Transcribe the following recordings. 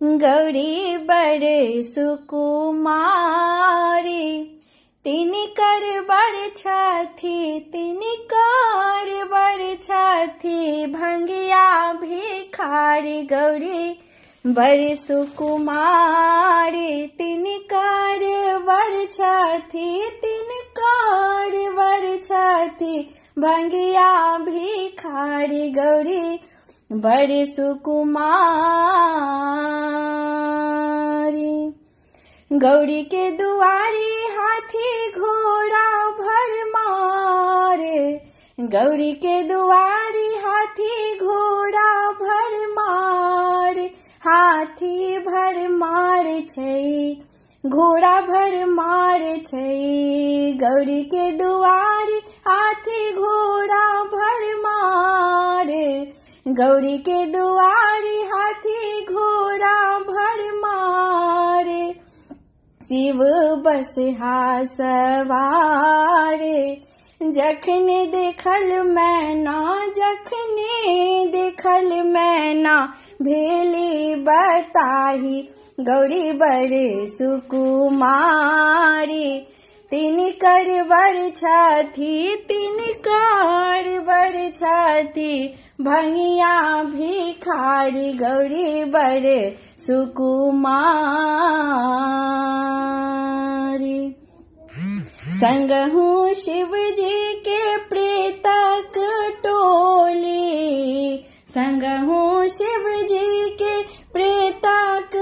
गौरी बड़े सुकुमारी तिनकर बड़ छथि तिनकर बड़ छथि भंगिया भिखारी गौरी बड़ सुकुमारी तिनकर बड़ छथि तिनकर बड़ छथि भंगिया भिखारी गौरी बड़ सुकुमारी। गौरी के दुआरी हाथी घोड़ा भर मारे गौरी के दुआरी हाथी घोड़ा भर मारे हाथी भर मार छै घोड़ा भर मार छै गौरी के दुआरी हाथी घोड़ा भर मारे गौरी के दुआरी हाथी घोड़ा भर मारे शिव बसहा सवारे जखन देखल मैना जखने देखल मैना भेली बताही गौरी बड़े सुकुमारी तिनकर बड़ छथि तिनकर बड़ छथि भंगिया भिखारी गौरी बड़े सुकुमारी। संगहु शिव जी के प्रेतक टोली संगहु शिव जी के प्रेतक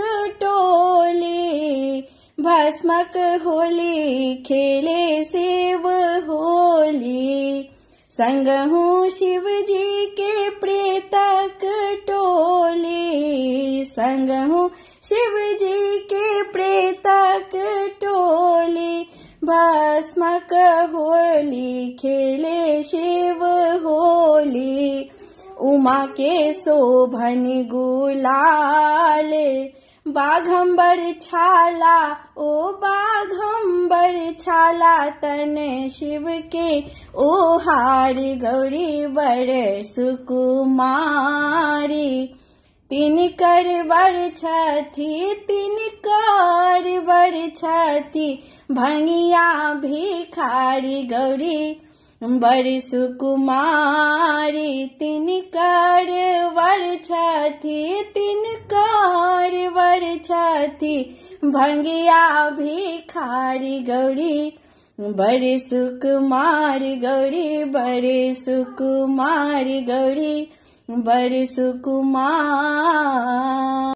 टोली भस्मक होली खेले शिव होली संगहु शिव जी के प्रेतक टोली संगहु शिव जी के प्रेतक टोली भस्मक होली खेले शिव होली उमा के शोभन गुलाले बाघंबर छाला ओ बाघंबर छाला तन शिव के ओ हार गौरी बड़ सुकुमारी तिनकर बड़ छथि तिनकर बड़ छथि भंगिया भिखारी गौरी बड़ सुकुमारी तिनकर बड़ छथि तिनकर बड़ छथि भंगिया भिखारी गौरी बड़ सुकुमारी गौरी बड़ सुकुमारी गौरी बड़ सुकुमार।